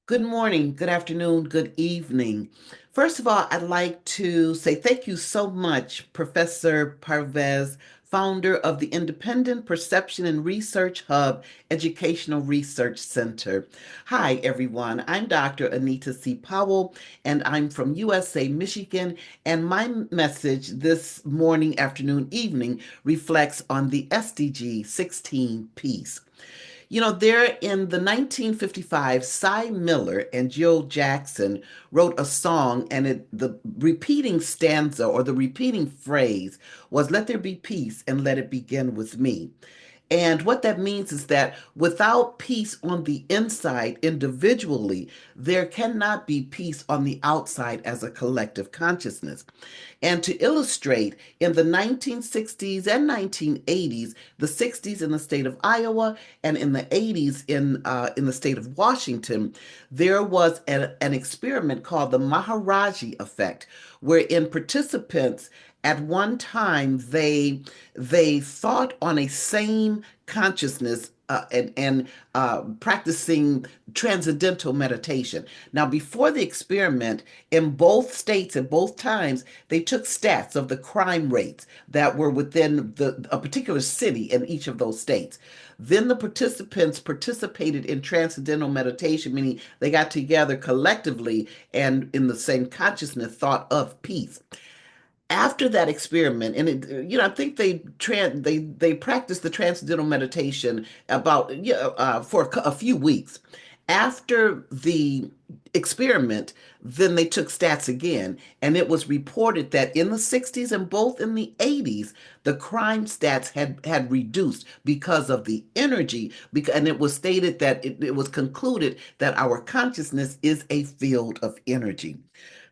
Good morning, good afternoon, good evening. First of all, I'd like to say thank you so much, Professor Parvez, founder of the Independent Perception and Research Hub Educational Research Center. Hi, everyone. I'm Dr. Anita C. Powell, and I'm from USA, Michigan. And my message this morning, afternoon, evening reflects on the SDG 16 piece. There in the 1955, Cy Miller and Jill Jackson wrote a song, and the repeating stanza or the repeating phrase was, "Let there be peace and let it begin with me." And what that means is that without peace on the inside individually, there cannot be peace on the outside as a collective consciousness. And to illustrate, in the 1960s and 1980s, the 60s in the state of Iowa and in the 80s in the state of Washington, there was an experiment called the Maharaji effect, wherein participants at one time they thought on a same consciousness and practicing transcendental meditation. Now, before the experiment, in both states at both times, they took stats of the crime rates that were within a particular city in each of those states. Then the participants participated in transcendental meditation, meaning they got together collectively and in the same consciousness thought of peace. After that experiment, and I think they practiced the transcendental meditation about for a few weeks. After the experiment, then they took stats again, and it was reported that in the 60s and both in the 80s, the crime stats had reduced because of the energy. And it was stated that it was concluded that our consciousness is a field of energy.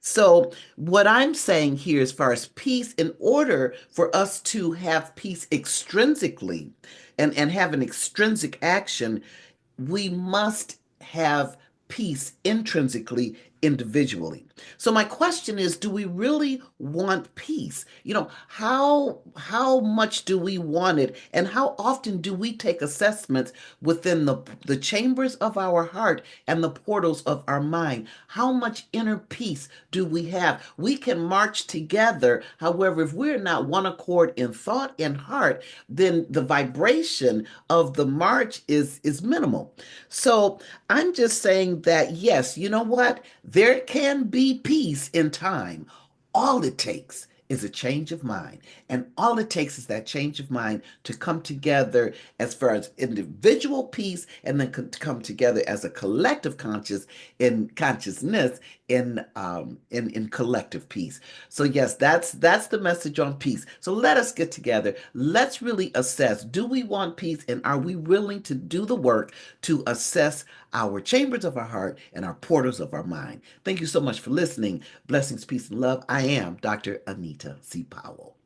So, what I'm saying here, as far as peace, in order for us to have peace extrinsically and have an extrinsic action, we must have peace intrinsically, individually. So my question is, do we really want peace? How much do we want it, and how often do we take assessments within the chambers of our heart and the portals of our mind? How much inner peace do we have? We can march together. However, if we're not one accord in thought and heart, then the vibration of the march is minimal. So I'm just saying that, yes, you know what? There can be peace in time. All it takes is a change of mind. And all it takes is that change of mind to come together as far as individual peace, and then to come together as a collective consciousness in collective peace. So yes, that's the message on peace. So let us get together. Let's really assess, do we want peace, and are we willing to do the work to assess our chambers of our heart and our portals of our mind? Thank you so much for listening. Blessings, peace, and love. I am Dr. Anita C. Powell.